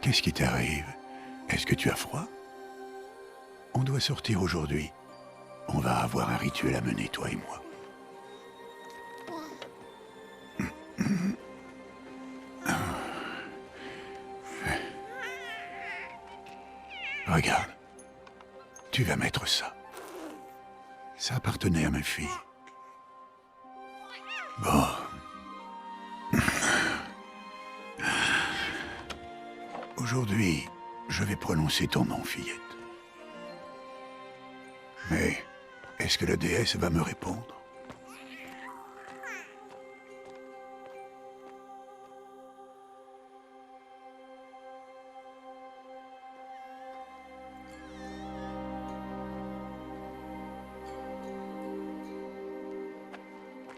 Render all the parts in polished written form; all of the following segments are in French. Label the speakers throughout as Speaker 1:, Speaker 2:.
Speaker 1: Qu'est-ce qui t'arrive? Est-ce que tu as froid? On doit sortir aujourd'hui. On va avoir un rituel à mener, toi et moi. Regarde. Tu vas mettre ça. Ça appartenait à ma fille. Bon. Aujourd'hui, je vais prononcer ton nom, fillette. Mais, est-ce que la déesse va me répondre?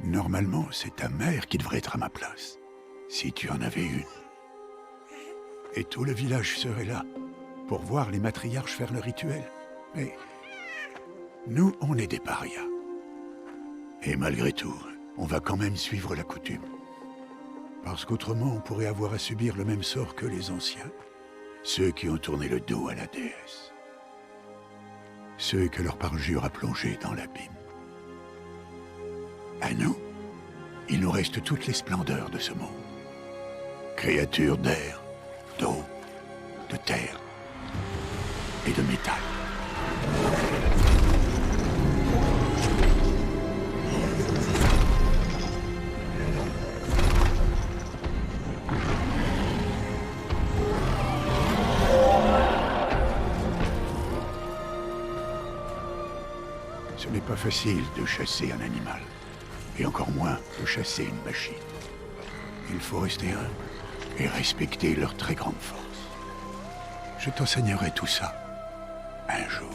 Speaker 1: Normalement, c'est ta mère qui devrait être à ma place, si tu en avais une. Et tout le village serait là, pour voir les matriarches faire le rituel. Mais nous, on est des parias. Et malgré tout, on va quand même suivre la coutume. Parce qu'autrement, on pourrait avoir à subir le même sort que les anciens. Ceux qui ont tourné le dos à la déesse. Ceux que leur parjure a plongés dans l'abîme. À nous, il nous reste toutes les splendeurs de ce monde. Créatures d'air, d'eau, de terre et de métal. Ce n'est pas facile de chasser un animal, et encore moins de chasser une machine. Il faut rester humble et respecter leur très grande force. Je t'enseignerai tout ça, un jour.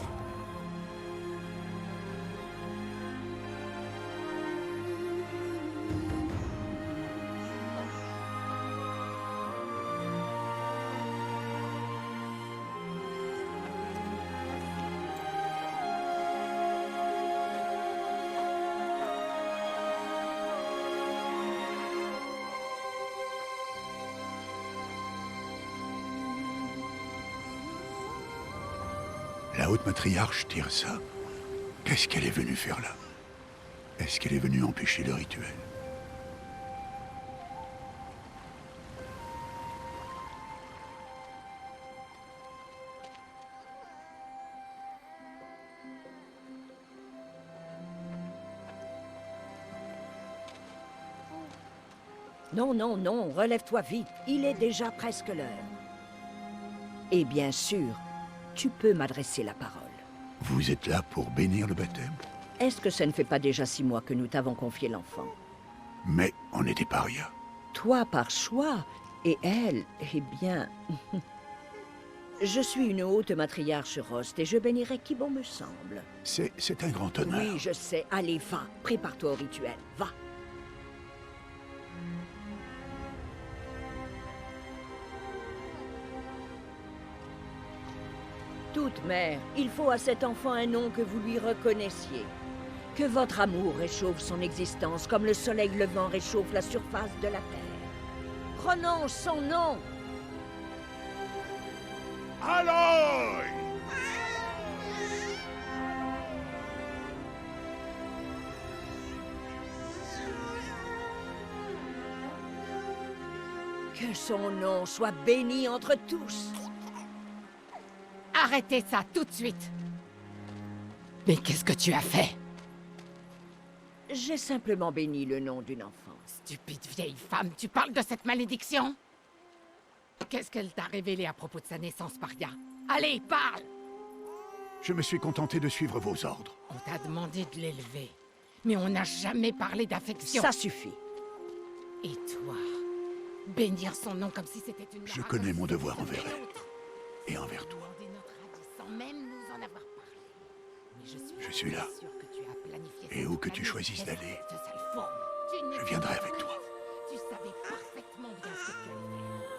Speaker 1: La haute matriarche Tirsa, qu'est-ce qu'elle est venue faire là? Est-ce qu'elle est venue empêcher le rituel?
Speaker 2: Non, non, non, relève-toi vite. Il est déjà presque l'heure. Et bien sûr, tu peux m'adresser la parole.
Speaker 1: Vous êtes là pour bénir le baptême?
Speaker 2: Est-ce que ça ne fait pas déjà 6 mois que nous t'avons confié l'enfant?
Speaker 1: Mais on est des parias.
Speaker 2: Toi par choix, et elle, eh bien... Je suis une haute matriarche Rost et je bénirai qui bon me semble.
Speaker 1: C'est un grand honneur.
Speaker 2: Oui, je sais. Allez, va. Prépare-toi au rituel. Va. Toute mère, il faut à cet enfant un nom que vous lui reconnaissiez. Que votre amour réchauffe son existence comme le soleil levant réchauffe la surface de la terre. Prononce son nom.
Speaker 1: Aloy!
Speaker 2: Que son nom soit béni entre tous.
Speaker 3: Arrêtez ça tout de suite! Mais qu'est-ce que tu as fait?
Speaker 2: J'ai simplement béni le nom d'une enfant.
Speaker 3: Stupide vieille femme, tu parles de cette malédiction? Qu'est-ce qu'elle t'a révélé à propos de sa naissance, Paria? Allez, parle!
Speaker 1: Je me suis contenté de suivre vos ordres.
Speaker 3: On t'a demandé de l'élever, mais on n'a jamais parlé d'affection.
Speaker 2: Ça suffit.
Speaker 3: Et toi, bénir son nom comme si c'était une...
Speaker 1: Je connais mon devoir envers elle. Et envers toi.
Speaker 3: Sans même nous en avoir parlé. Mais
Speaker 1: Je suis là.
Speaker 3: sûre que tu as planifié
Speaker 1: Et
Speaker 3: cette
Speaker 1: où que tu
Speaker 3: planète,
Speaker 1: choisisses d'aller,
Speaker 3: cette sale forme. Tu
Speaker 1: je
Speaker 3: n'étais
Speaker 1: viendrai
Speaker 3: pas
Speaker 1: avec toi.
Speaker 3: Tu savais parfaitement bien ce que tu allais faire.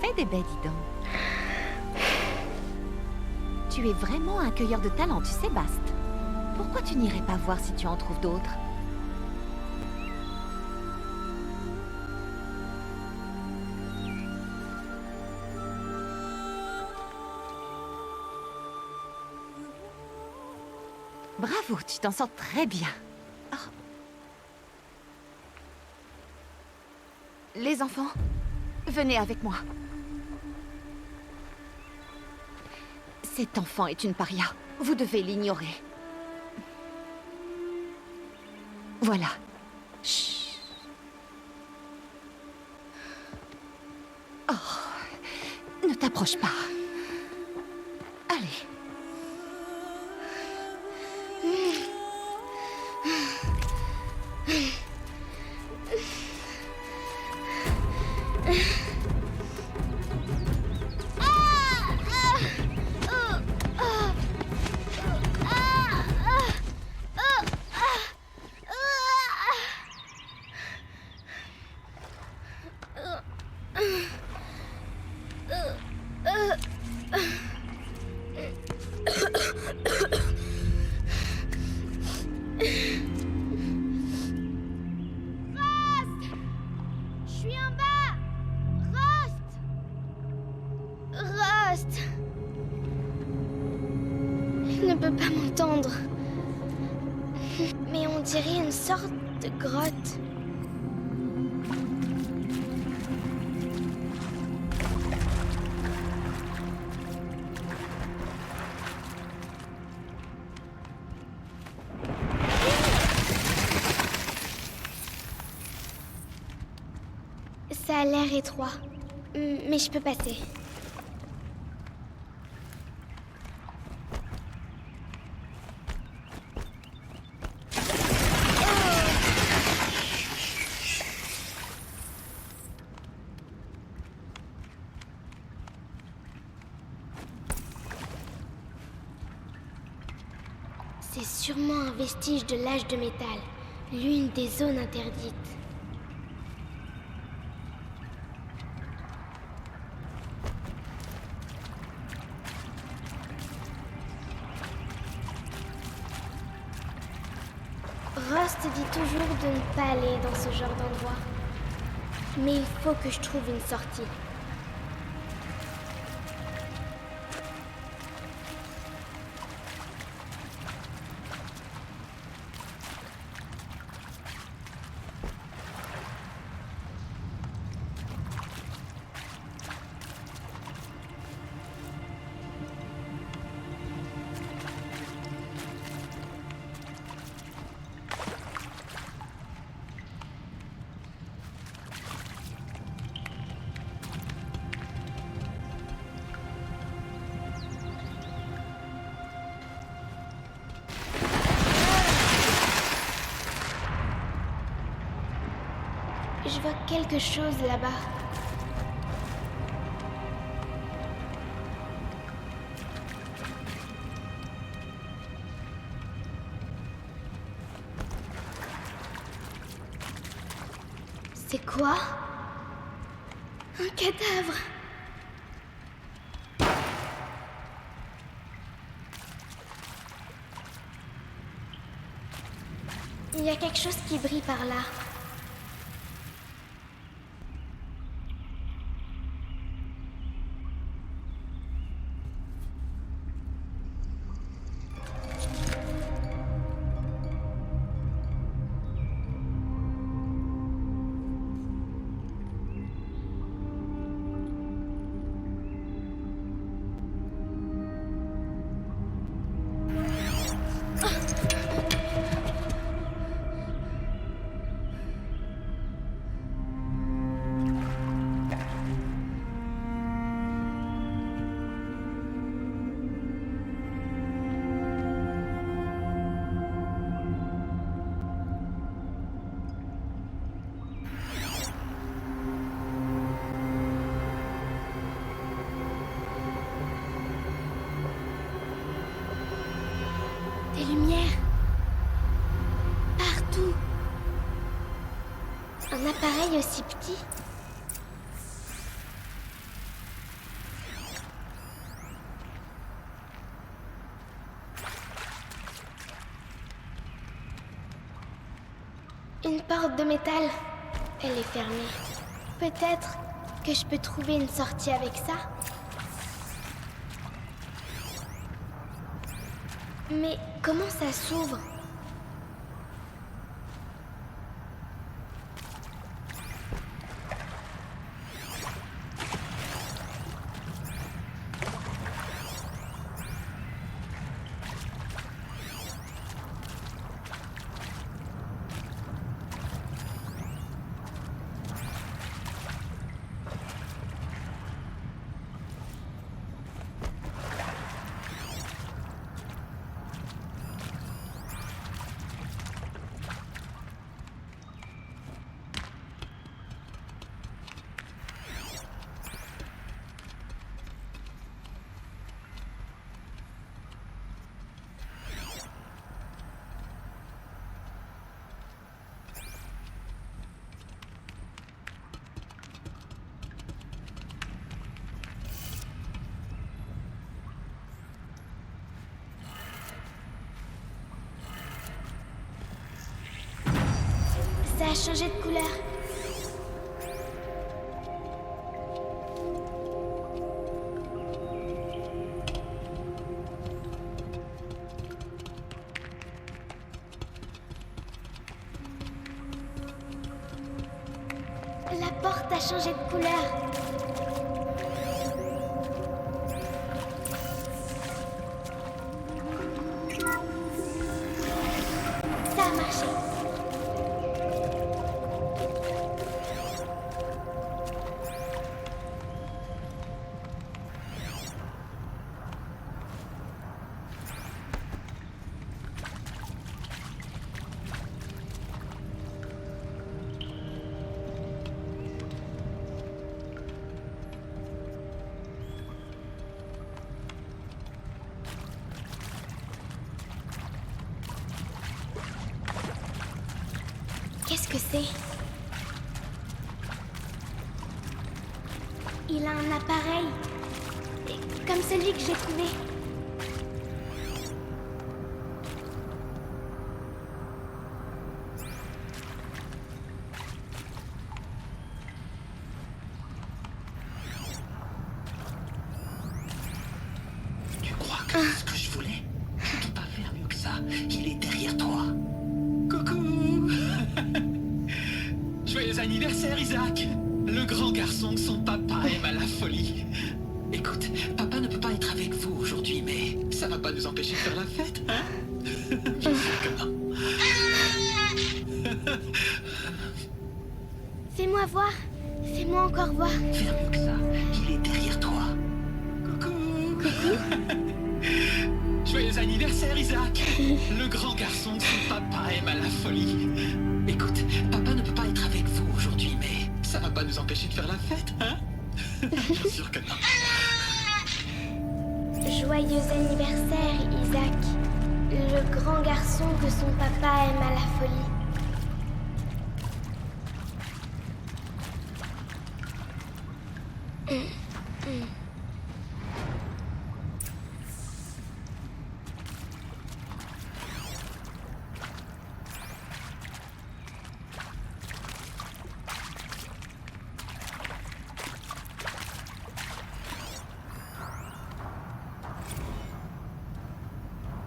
Speaker 4: fais des baies, dis donc. Tu es vraiment un cueilleur de talent, tu sais, Bast. Pourquoi tu n'irais pas voir si tu en trouves d'autres? Bravo, tu t'en sors très bien. Oh. Les enfants, venez avec moi. Cet enfant est une paria. Vous devez l'ignorer. Voilà. Chut. Oh, ne t'approche pas. Allez.
Speaker 5: Il ne peut pas m'entendre. Mais on dirait une sorte de grotte. Ça a l'air étroit. Mais je peux passer. C'est sûrement un vestige de l'âge de métal, l'une des zones interdites. Rost dit toujours de ne pas aller dans ce genre d'endroit. Mais il faut que je trouve une sortie. Je vois quelque chose là-bas. C'est quoi? Un cadavre. Il y a quelque chose qui brille par là. Des lumières. Partout. Un appareil aussi petit. Une porte de métal. Elle est fermée. Peut-être que je peux trouver une sortie avec ça. Mais comment ça s'ouvre? Ça a changé de couleur. La porte a changé de couleur. Ça a marché. Qu'est-ce que c'est? Il a un appareil. Comme celui que j'ai trouvé.
Speaker 6: Tu crois que c'est ce que je voulais? Je peux pas faire mieux que ça. Il est derrière toi. Coucou. Joyeux anniversaire, Isaac. Le grand garçon que son papa aime à la folie. Écoute, papa ne peut pas être avec vous aujourd'hui, mais ça va pas nous empêcher de faire la fête, hein? Je sais que non.
Speaker 5: Fais-moi voir. Fais-moi encore voir.
Speaker 6: Faire mieux que ça. Il est derrière toi. Coucou. Joyeux anniversaire, Isaac. Le grand garçon que son papa aime à la folie. Écoute, papa ne peut pas être avec vous aujourd'hui, mais ça va pas nous empêcher de faire la fête, hein? Bien sûr que non.
Speaker 5: Joyeux anniversaire, Isaac. Le grand garçon que son papa aime à la folie.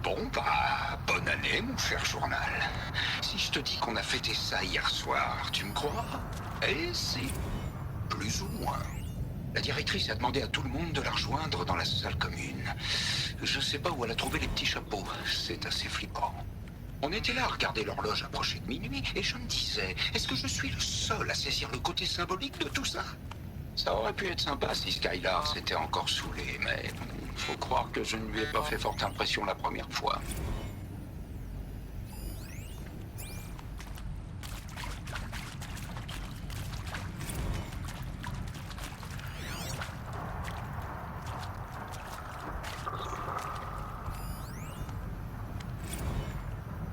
Speaker 7: Bon, bah, bonne année, mon cher journal. Si je te dis qu'on a fêté ça hier soir, tu me crois? Eh si, plus ou moins. La directrice a demandé à tout le monde de la rejoindre dans la salle commune. Je sais pas où elle a trouvé les petits chapeaux, c'est assez flippant. On était là à regarder l'horloge approcher de minuit, et je me disais, est-ce que je suis le seul à saisir le côté symbolique de tout ça? Ça aurait pu être sympa si Skylar s'était encore saoulé, mais faut croire que je ne lui ai pas fait forte impression la première fois.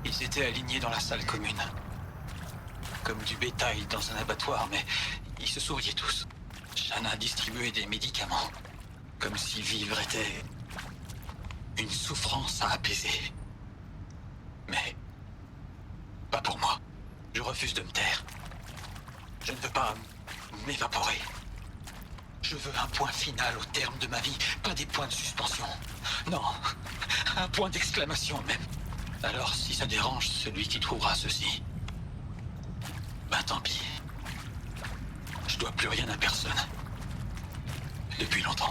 Speaker 6: Ils étaient alignés dans la salle commune. Comme du bétail dans un abattoir, mais ils se souriaient tous. Shanna distribuait des médicaments. Comme si vivre était une souffrance à apaiser. Mais pas pour moi. Je refuse de me taire. Je ne veux pas m'évaporer. Je veux un point final au terme de ma vie, pas des points de suspension. Non, un point d'exclamation même. Alors si ça dérange celui qui trouvera ceci, ben tant pis. Je dois plus rien à personne. Depuis longtemps.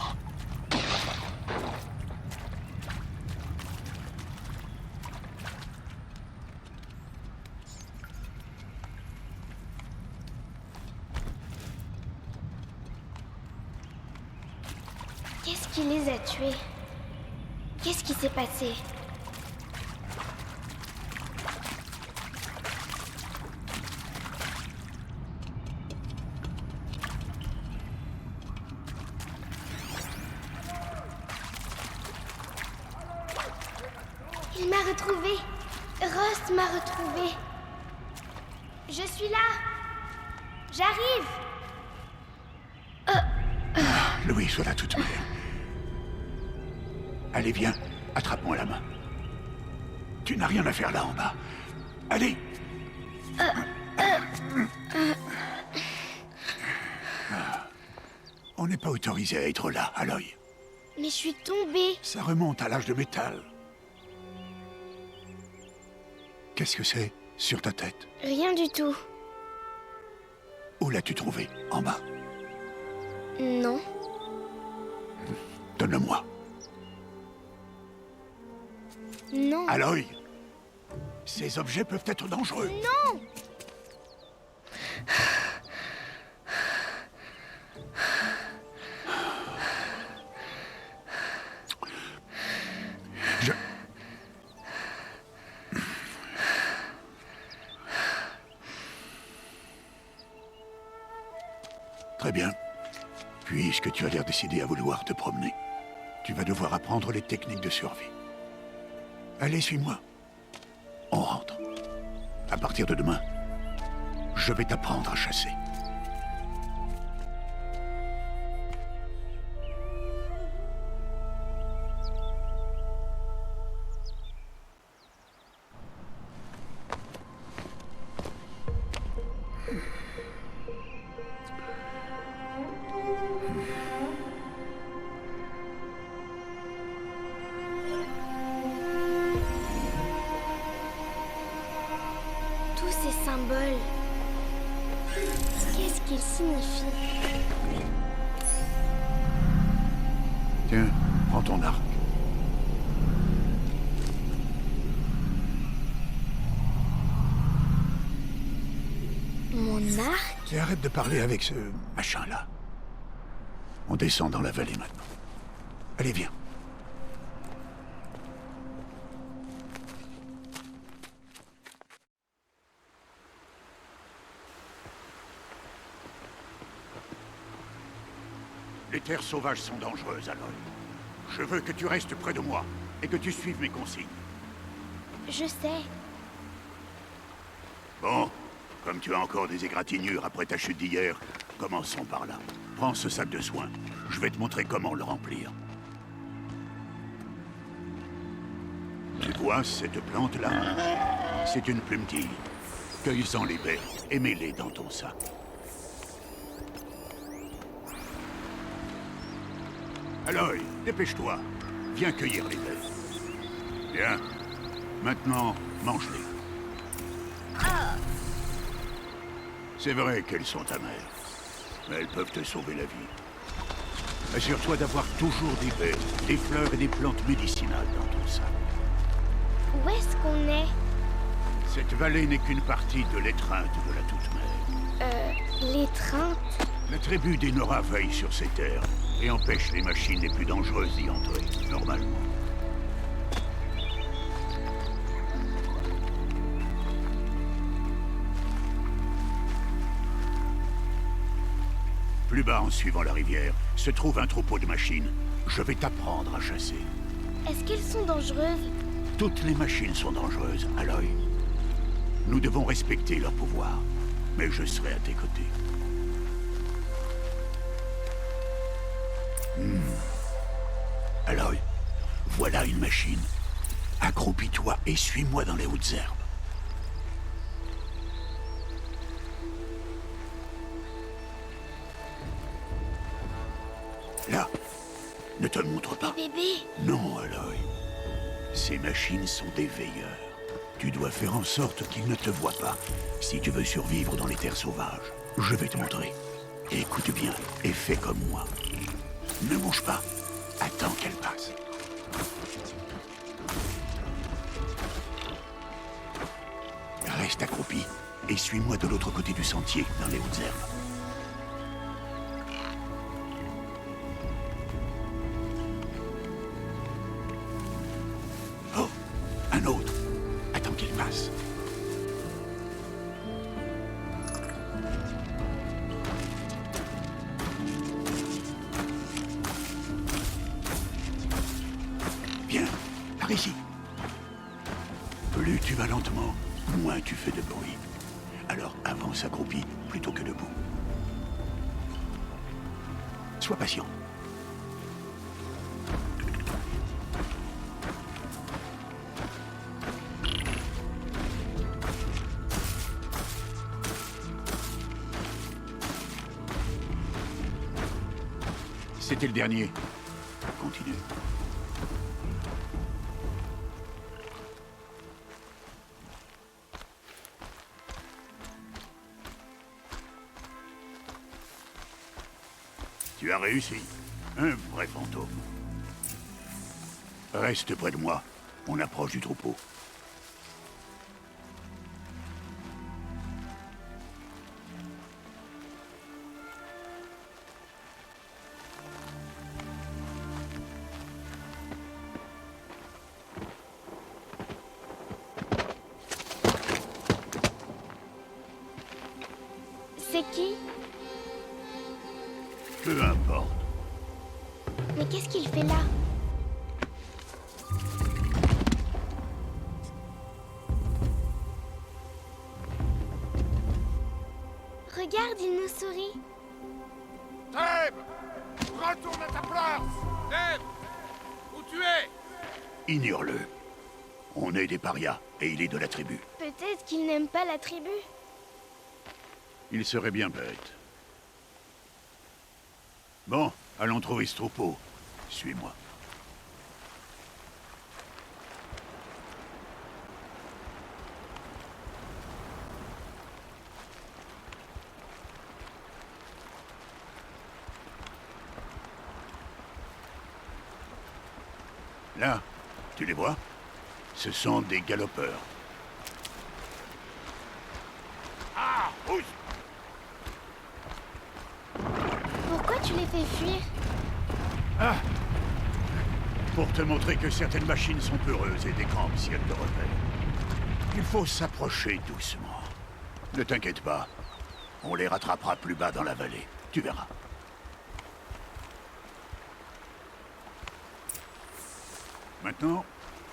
Speaker 5: Qu'est-ce qui les a tués? Qu'est-ce qui s'est passé? Il m'a retrouvé. Rust m'a retrouvé. Je suis là. J'arrive.
Speaker 1: Louis, soit la toute mère. Allez, viens, attrape-moi la main. Tu n'as rien à faire là en bas. Allez. On n'est pas autorisé à être là, Aloy.
Speaker 5: Mais je suis tombée.
Speaker 1: Ça remonte à l'âge de métal. Qu'est-ce que c'est sur ta tête?
Speaker 5: Rien du tout.
Speaker 1: Où l'as-tu trouvé? En bas?
Speaker 5: Non.
Speaker 1: Donne-le-moi.
Speaker 5: Non.
Speaker 1: Aloy, ces objets peuvent être dangereux.
Speaker 5: Non.
Speaker 1: Très bien. Puisque tu as l'air décidé à vouloir te promener, tu vas devoir apprendre les techniques de survie. Allez, suis-moi. On rentre. À partir de demain, je vais t'apprendre à chasser.
Speaker 5: Tous ces symboles. Qu'est-ce qu'ils signifient?
Speaker 1: Tiens, prends ton arc.
Speaker 5: Mon arc?
Speaker 1: Et arrête de parler avec ce machin-là. On descend dans la vallée maintenant. Allez, viens. Les terres sauvages sont dangereuses, Aloy. Je veux que tu restes près de moi et que tu suives mes consignes.
Speaker 5: Je sais.
Speaker 1: Bon, comme tu as encore des égratignures après ta chute d'hier, commençons par là. Prends ce sac de soins. Je vais te montrer comment le remplir. Tu vois cette plante-là? C'est une plumetille. Cueille-en les baies et mets-les dans ton sac. Aloy, dépêche-toi. Viens cueillir les baies. Bien. Maintenant, mange-les. C'est vrai qu'elles sont amères, mais elles peuvent te sauver la vie. Assure-toi d'avoir toujours des baies, des fleurs et des plantes médicinales dans ton sac.
Speaker 5: Où est-ce qu'on est?
Speaker 1: Cette vallée n'est qu'une partie de l'étreinte de la Toute-Mère.
Speaker 5: L'étreinte?
Speaker 1: La tribu des Nora veille sur ces terres et empêche les machines les plus dangereuses d'y entrer, normalement. Plus bas, en suivant la rivière, se trouve un troupeau de machines. Je vais t'apprendre à chasser.
Speaker 5: Est-ce qu'elles sont dangereuses?
Speaker 1: Toutes les machines sont dangereuses, Aloy. Nous devons respecter leur pouvoir, mais je serai à tes côtés. Aloy, voilà une machine. Accroupis-toi et suis-moi dans les hautes herbes. pas.
Speaker 5: Des bébés.
Speaker 1: Non, Aloy. Ces machines sont des veilleurs. Tu dois faire en sorte qu'ils ne te voient pas, si tu veux survivre dans les terres sauvages. Je vais te montrer. Écoute bien et fais comme moi. Ne bouge pas. Attends qu'elle passe. Reste accroupi et suis-moi de l'autre côté du sentier, dans les hautes herbes. Oh, un autre. Attends qu'il passe. Bien, par ici. Plus tu vas lentement, moins tu fais de bruit. Alors avance accroupi plutôt que debout. Sois patient. C'était le dernier. Continue. Tu as réussi. Un vrai fantôme. Reste près de moi. On approche du troupeau.
Speaker 5: C'est qui?
Speaker 1: Peu importe.
Speaker 5: Mais qu'est-ce qu'il fait là? Regarde, il nous sourit.
Speaker 8: Trêve! Retourne à ta place! Trêve! Où tu es?
Speaker 1: Ignore-le. On est des parias, et il est de la tribu.
Speaker 5: Peut-être qu'il n'aime pas la tribu.
Speaker 1: Il serait bien bête. Bon, allons trouver ce troupeau. Suis-moi. Là, tu les vois? Ce sont des galopeurs.
Speaker 8: Ah! Pousse!
Speaker 5: Pourquoi tu les fais fuir?
Speaker 1: Ah! Pour te montrer que certaines machines sont peureuses et décampent si elles te repèrent. Il faut s'approcher doucement. Ne t'inquiète pas. On les rattrapera plus bas dans la vallée. Tu verras. Maintenant,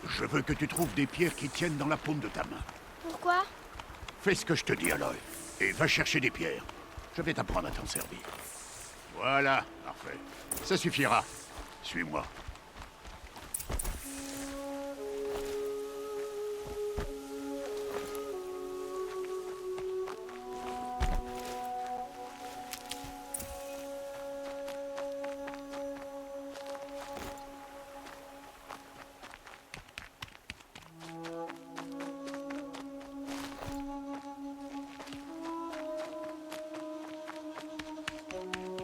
Speaker 1: je veux que tu trouves des pierres qui tiennent dans la paume de ta main.
Speaker 5: Pourquoi?
Speaker 1: Fais ce que je te dis, Aloy. Et va chercher des pierres. Je vais t'apprendre à t'en servir. Voilà, parfait. Ça suffira. Suis-moi.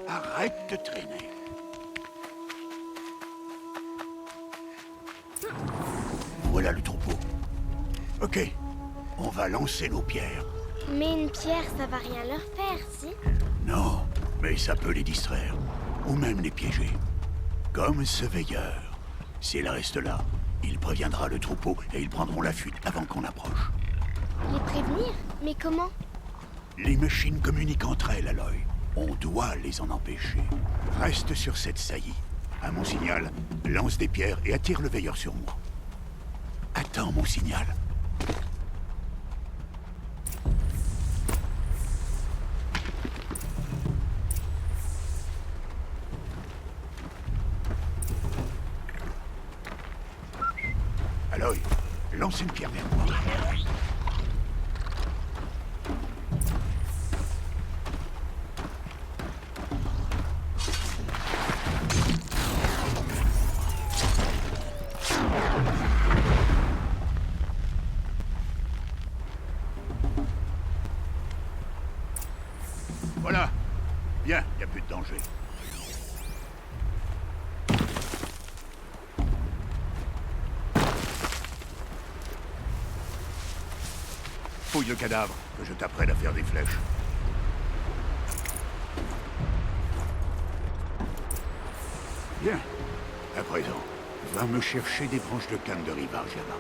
Speaker 1: Arrête de traîner. Voilà le troupeau. Ok, on va lancer nos pierres.
Speaker 5: Mais une pierre, ça va rien leur faire, si?
Speaker 1: Non, mais ça peut les distraire. Ou même les piéger. Comme ce veilleur. S'il reste là, il préviendra le troupeau et ils prendront la fuite avant qu'on approche.
Speaker 5: Les prévenir? Mais comment?
Speaker 1: Les machines communiquent entre elles, Aloy. On doit les en empêcher. Reste sur cette saillie. À mon signal, lance des pierres et attire le veilleur sur moi. Attends mon signal. Aloy, lance une pierre vers moi. Bien, y a plus de danger. Fouille le cadavre, que je t'apprenne à faire des flèches. Bien. À présent, va me chercher des branches de canne de rivage là-bas.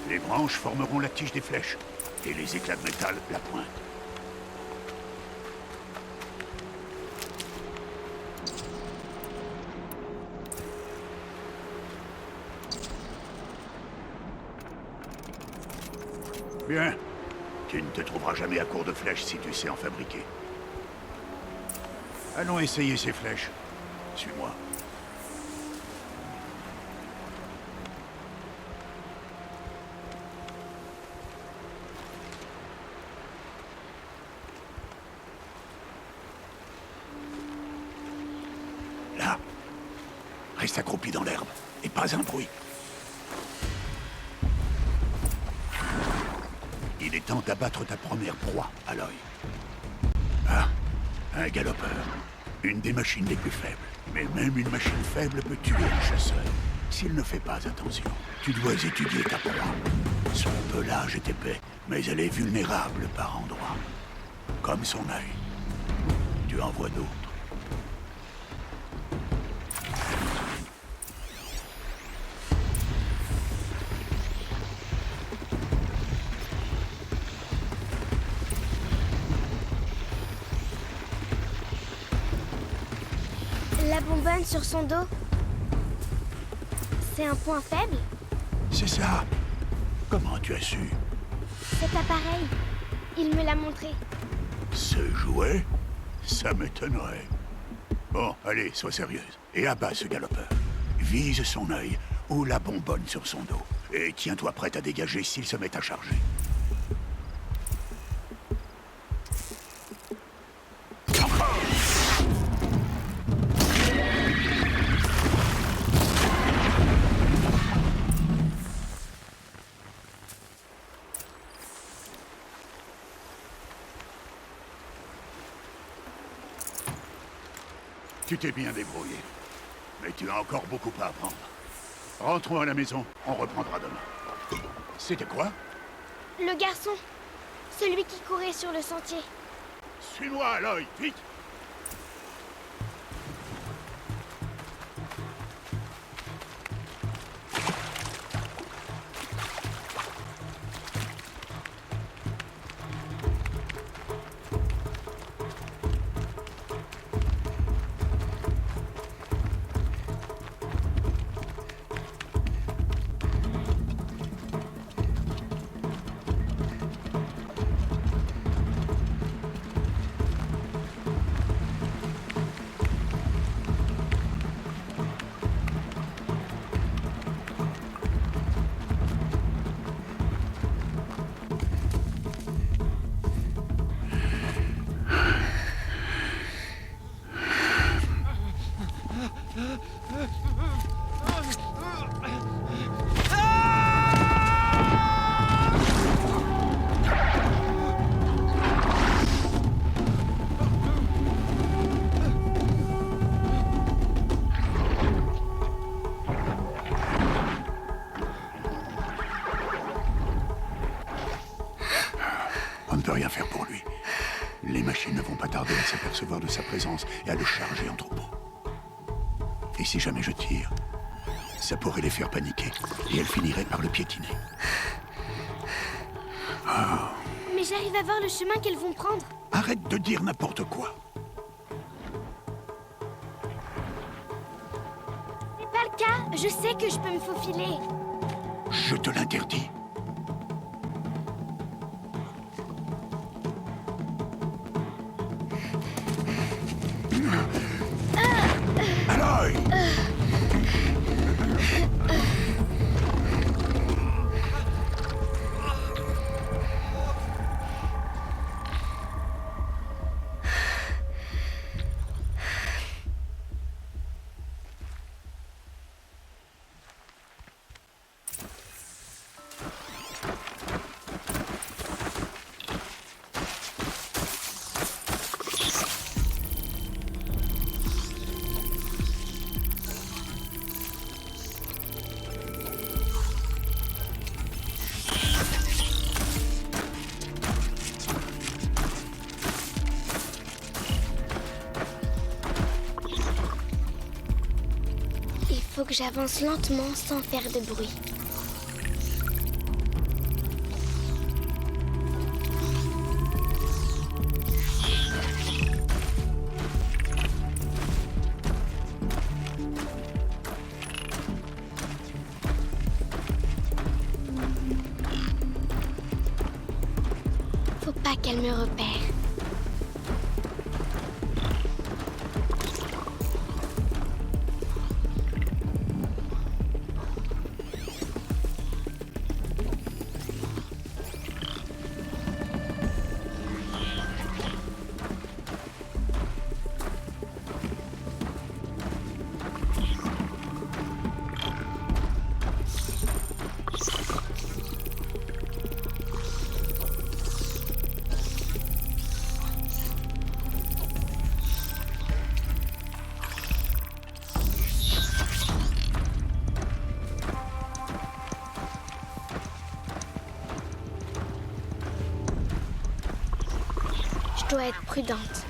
Speaker 1: Les branches formeront la tige des flèches, et les éclats de métal, la pointe. Bien. Tu ne te trouveras jamais à court de flèches si tu sais en fabriquer. Allons essayer ces flèches. Suis-moi. Là. Reste accroupi dans l'herbe, et pas un bruit. Il est temps d'abattre ta première proie, Aloy. Ah, un galopeur. Une des machines les plus faibles. Mais même une machine faible peut tuer un chasseur. S'il ne fait pas attention, tu dois étudier ta proie. Son pelage est épais, mais elle est vulnérable par endroits. Comme son œil. Tu en vois d'autres.
Speaker 5: La bonbonne sur son dos, c'est un point faible?
Speaker 1: C'est ça. Comment tu as su?
Speaker 5: Cet appareil, il me l'a montré.
Speaker 1: Ce jouet? Ça m'étonnerait. Bon, allez, sois sérieuse. Et abat ce galopeur. Vise son œil ou la bonbonne sur son dos. Et tiens-toi prête à dégager s'il se met à charger. Tu t'es bien débrouillé. Mais tu as encore beaucoup à apprendre. Rentrons à la maison, on reprendra demain. C'était quoi?
Speaker 5: Le garçon, celui qui courait sur le sentier.
Speaker 1: Suis-moi, Aloy, vite! On ne peut rien faire pour lui. Les machines ne vont pas tarder à s'apercevoir de sa présence et à le charger en troupeau. Et si jamais je tire, ça pourrait les faire paniquer et elles finiraient par le piétiner.
Speaker 5: Mais j'arrive à voir le chemin qu'elles vont prendre.
Speaker 1: Arrête de dire n'importe quoi.
Speaker 5: C'est pas le cas, je sais que je peux me faufiler.
Speaker 1: Je te l'interdis. Aloy!
Speaker 5: faut que j'avance lentement sans faire de bruit. Faut pas qu'elle me repère. Je dois être prudente.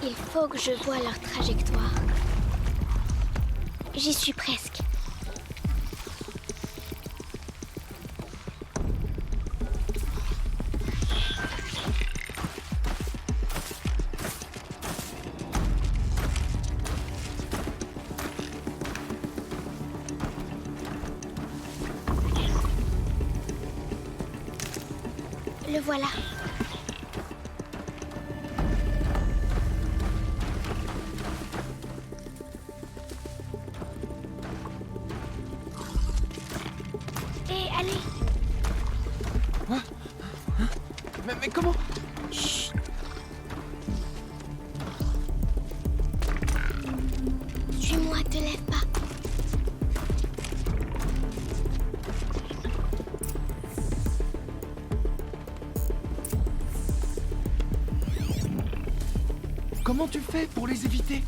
Speaker 5: Il faut que je voie leur trajectoire. J'y suis presque. Le voilà.
Speaker 9: Mais comment?
Speaker 5: Chut. Suis-moi, te lève pas.
Speaker 9: Comment tu fais pour les éviter?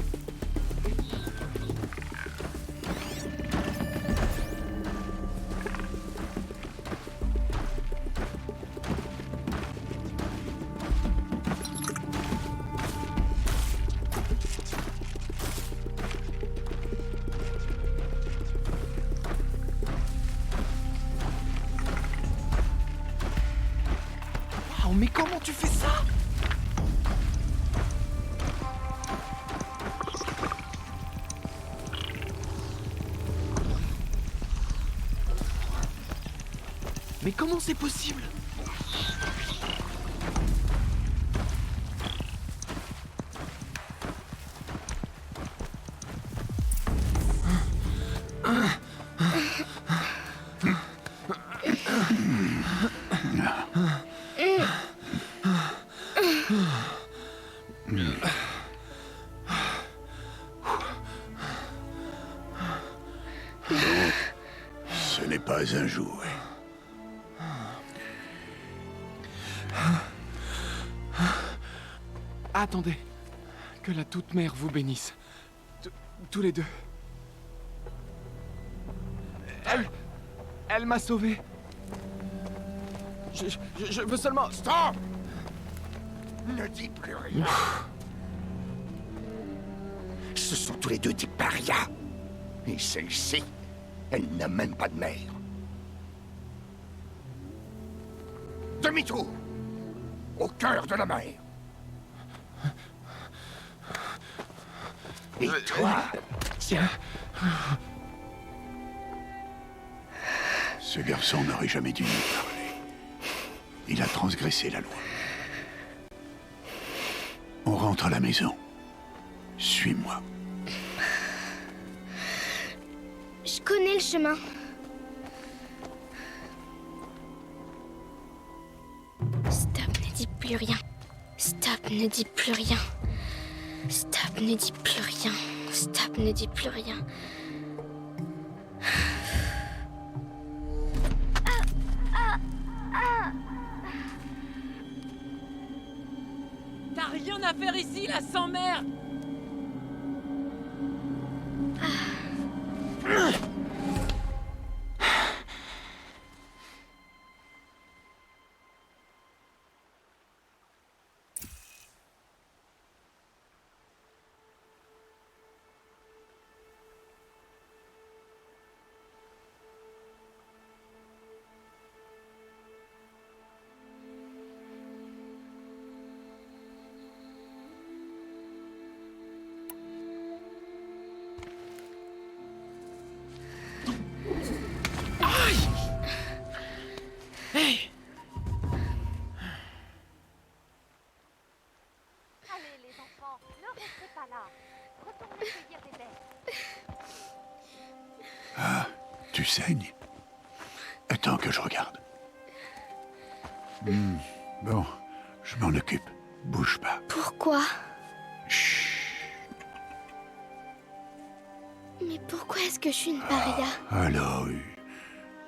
Speaker 9: Waouh, mais comment tu fais ça? Mais comment c'est possible?
Speaker 1: Ce n'est pas un jouet.
Speaker 9: Attendez. Que la toute-mère vous bénisse. Tous les deux. Elle m'a sauvé. Je veux seulement...
Speaker 8: Stop! Ne dis plus rien. Ce sont tous les deux des parias. Et celle-ci, elle n'a même pas de mère. Demi-tour! Au cœur de la mer. Et toi, tiens.
Speaker 1: Ce garçon n'aurait jamais dû nous parler. Il a transgressé la loi. On rentre à la maison. Suis-moi.
Speaker 5: Je connais le chemin. plus rien. Stop, ne dis plus rien. Stop, ne dis plus rien. Stop, ne dis plus rien.
Speaker 3: T'as rien à faire ici, la sans-merde! Hey!
Speaker 4: Allez, les enfants, ne restez pas là. Retournez cueillir des baies.
Speaker 1: Ah, tu saignes? Attends que je regarde. Bon, je m'en occupe. Bouge pas.
Speaker 5: Pourquoi?
Speaker 1: Chut.
Speaker 5: Mais pourquoi est-ce que je suis une paria?
Speaker 1: Aloy,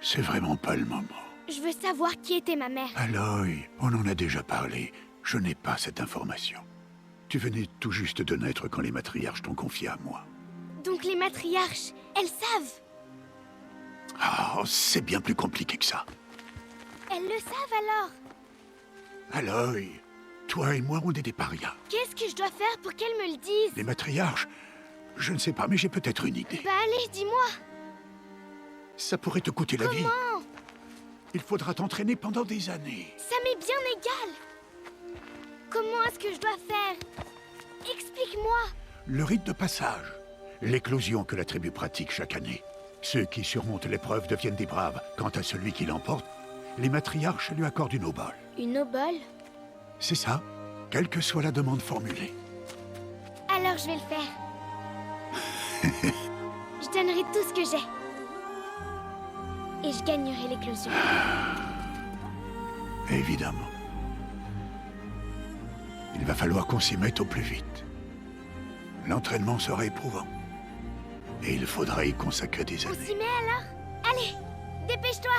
Speaker 1: c'est vraiment pas le moment.
Speaker 5: Je veux savoir qui était ma mère.
Speaker 1: Aloy, on en a déjà parlé. Je n'ai pas cette information. Tu venais tout juste de naître quand les matriarches t'ont confié à moi.
Speaker 5: Donc les matriarches, elles savent.
Speaker 1: Ah, c'est bien plus compliqué que ça.
Speaker 5: Elles le savent alors.
Speaker 1: Aloy, toi et moi, on est des parias.
Speaker 5: Qu'est-ce que je dois faire pour qu'elles me le disent?
Speaker 1: Les matriarches, je ne sais pas, mais j'ai peut-être une idée.
Speaker 5: Bah allez, dis-moi.
Speaker 1: Ça pourrait te coûter la vie.
Speaker 5: Comment?
Speaker 1: Il faudra t'entraîner pendant des années.
Speaker 5: Ça m'est bien égal. Comment est-ce que je dois faire? Explique-moi.
Speaker 1: Le rite de passage. L'éclosion que la tribu pratique chaque année. Ceux qui surmontent l'épreuve deviennent des braves. Quant à celui qui l'emporte, les matriarches lui accordent une obole.
Speaker 5: Une obole?
Speaker 1: C'est ça, quelle que soit la demande formulée.
Speaker 5: Alors je vais le faire. Je donnerai tout ce que j'ai. Et je gagnerai l'éclosion.
Speaker 1: Évidemment. Il va falloir qu'on s'y mette au plus vite. L'entraînement sera éprouvant. Et il faudra y consacrer des
Speaker 5: On
Speaker 1: années.
Speaker 5: s'y met alors? Allez, dépêche-toi.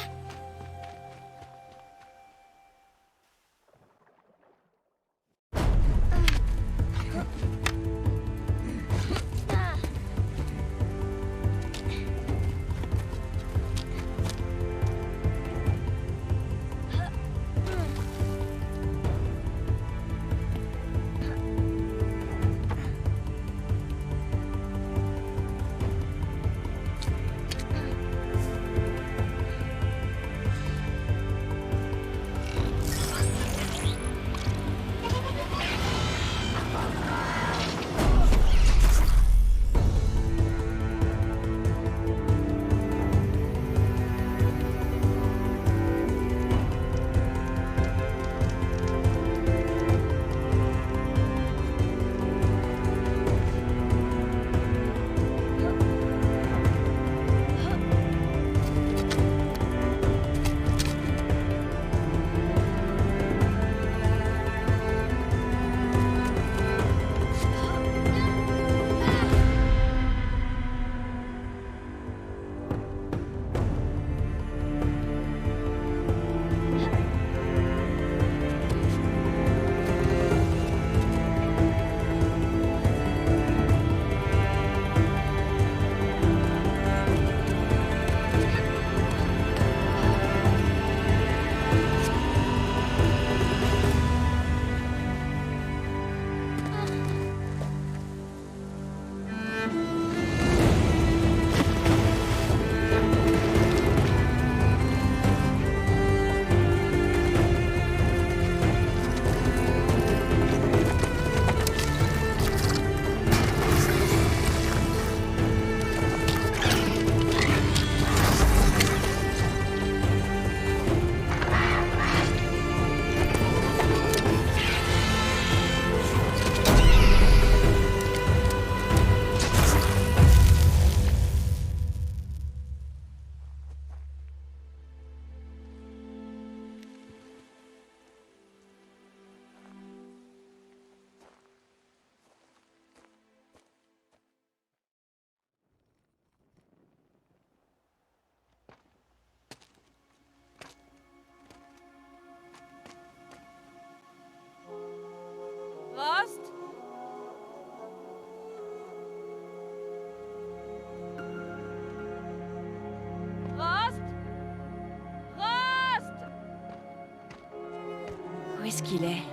Speaker 2: est-ce qu'il est?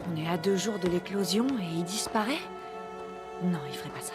Speaker 2: On est à 2 jours de l'éclosion et il disparaît? Non, il ferait pas ça.